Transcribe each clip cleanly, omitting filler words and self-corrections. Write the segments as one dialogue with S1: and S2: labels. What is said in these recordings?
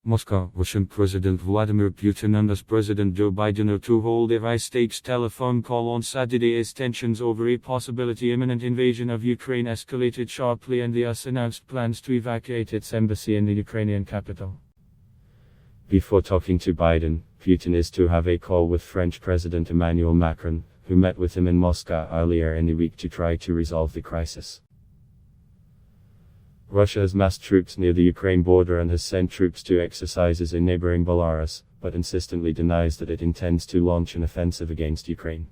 S1: Moscow, Russian President Vladimir Putin and US President Joe Biden are to hold a high-stakes telephone call on Saturday as tensions over a possibility imminent invasion of Ukraine escalated sharply and the US announced plans to evacuate its embassy in the Ukrainian capital. Before talking to Biden, Putin is to have a call with French President Emmanuel Macron, who met with him in Moscow earlier in the week to try to resolve the crisis. Russia has massed troops near the Ukraine border and has sent troops to exercises in neighboring Belarus, but insistently denies that it intends to launch an offensive against Ukraine.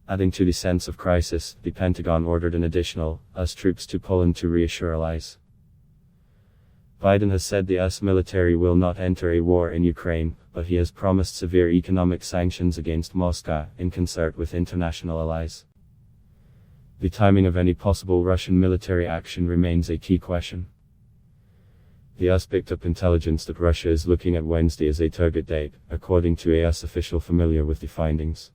S1: Adding to the sense of crisis, the Pentagon ordered an additional US troops to Poland to reassure allies. Biden has said the US military will not enter a war in Ukraine, but he has promised severe economic sanctions against Moscow, in concert with international allies. The timing of any possible Russian military action remains a key question. The US picked up intelligence that Russia is looking at Wednesday as a target date, according to a US official familiar with the findings.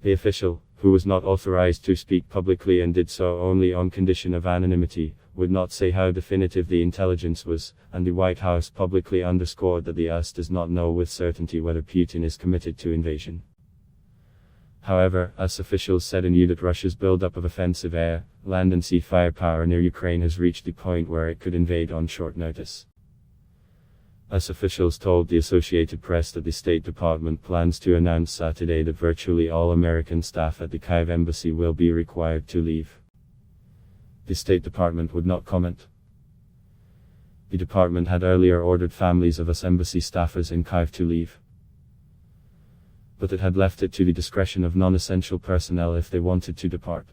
S1: The official, who was not authorized to speak publicly and did so only on condition of anonymity, would not say how definitive the intelligence was, and the White House publicly underscored that the US does not know with certainty whether Putin is committed to invasion. However, US officials said anew that Russia's buildup of offensive air, land and sea firepower near Ukraine has reached the point where it could invade on short notice. US officials told the Associated Press that the State Department plans to announce Saturday that virtually all American staff at the Kyiv embassy will be required to leave. The State Department would not comment. The department had earlier ordered families of US embassy staffers in Kyiv to leave, but it had left it to the discretion of non-essential personnel if they wanted to depart.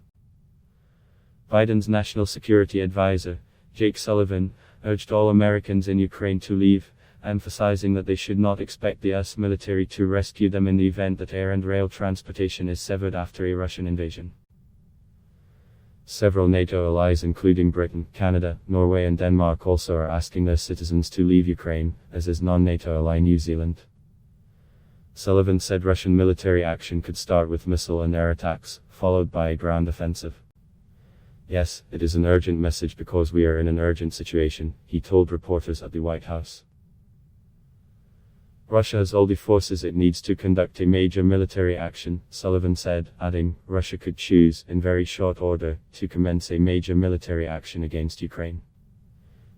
S1: Biden's national security advisor, Jake Sullivan, urged all Americans in Ukraine to leave, emphasizing that they should not expect the US military to rescue them in the event that air and rail transportation is severed after a Russian invasion. Several NATO allies including Britain, Canada, Norway and Denmark also are asking their citizens to leave Ukraine, as is non-NATO ally New Zealand. Sullivan said Russian military action could start with missile and air attacks, followed by a ground offensive. Yes, it is an urgent message because we are in an urgent situation, he told reporters at the White House. Russia has all the forces it needs to conduct a major military action, Sullivan said, adding, Russia could choose, in very short order, to commence a major military action against Ukraine.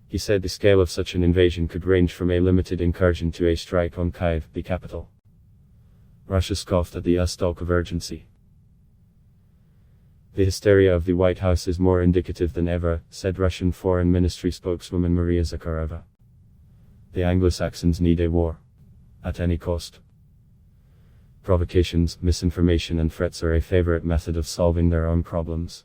S1: He said the scale of such an invasion could range from a limited incursion to a strike on Kyiv, the capital. Russia scoffed at the US talk of urgency. The hysteria of the White House is more indicative than ever, said Russian Foreign Ministry spokeswoman Maria Zakharova. The Anglo-Saxons need a war. At any cost. Provocations, misinformation and threats are a favorite method of solving their own problems.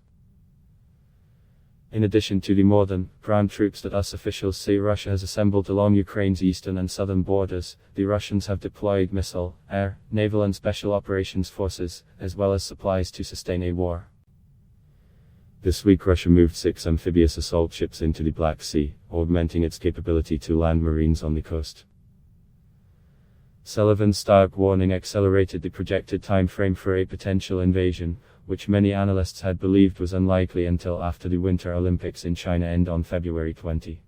S1: In addition to the more than ground troops that US officials say Russia has assembled along Ukraine's eastern and southern borders, the Russians have deployed missile, air, naval and special operations forces, as well as supplies to sustain a war. This week Russia moved 6 amphibious assault ships into the Black Sea, augmenting its capability to land Marines on the coast. Sullivan's stark warning accelerated the projected time frame for a potential invasion, which many analysts had believed was unlikely until after the Winter Olympics in China end on February 20.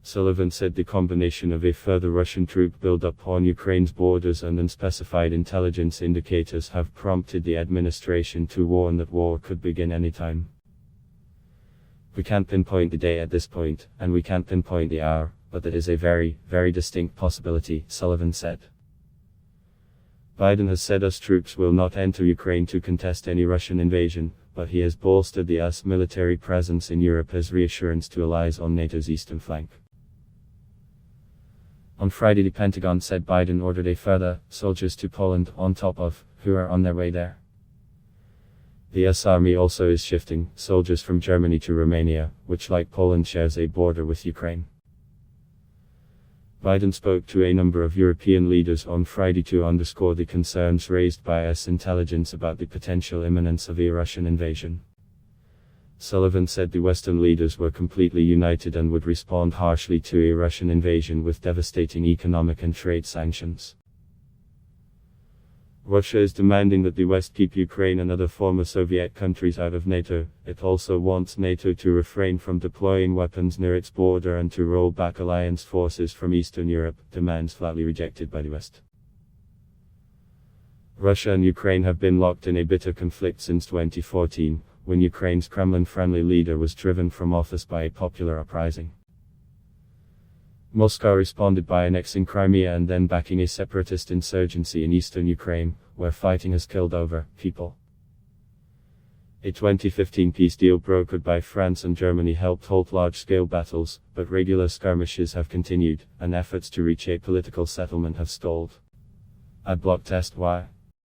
S1: Sullivan said the combination of a further Russian troop buildup on Ukraine's borders and unspecified intelligence indicators have prompted the administration to warn that war could begin anytime. We can't pinpoint the day at this point, and we can't pinpoint the hour, but that is a very, very distinct possibility, Sullivan said. Biden has said US troops will not enter Ukraine to contest any Russian invasion, but he has bolstered the US military presence in Europe as reassurance to allies on NATO's eastern flank. On Friday the Pentagon said Biden ordered a further soldiers to Poland on top of who are on their way there. The US Army also is shifting soldiers from Germany to Romania, which like Poland shares a border with Ukraine. Biden spoke to a number of European leaders on Friday to underscore the concerns raised by US intelligence about the potential imminence of a Russian invasion. Sullivan said the Western leaders were completely united and would respond harshly to a Russian invasion with devastating economic and trade sanctions. Russia is demanding that the West keep Ukraine and other former Soviet countries out of NATO. It also wants NATO to refrain from deploying weapons near its border and to roll back alliance forces from Eastern Europe, demands flatly rejected by the West. Russia and Ukraine have been locked in a bitter conflict since 2014, when Ukraine's Kremlin-friendly leader was driven from office by a popular uprising. Moscow responded by annexing Crimea and then backing a separatist insurgency in eastern Ukraine, where fighting has killed over people. A 2015 peace deal brokered by France and Germany helped halt large-scale battles, but regular skirmishes have continued, and efforts to reach a political settlement have stalled. Adblock test why?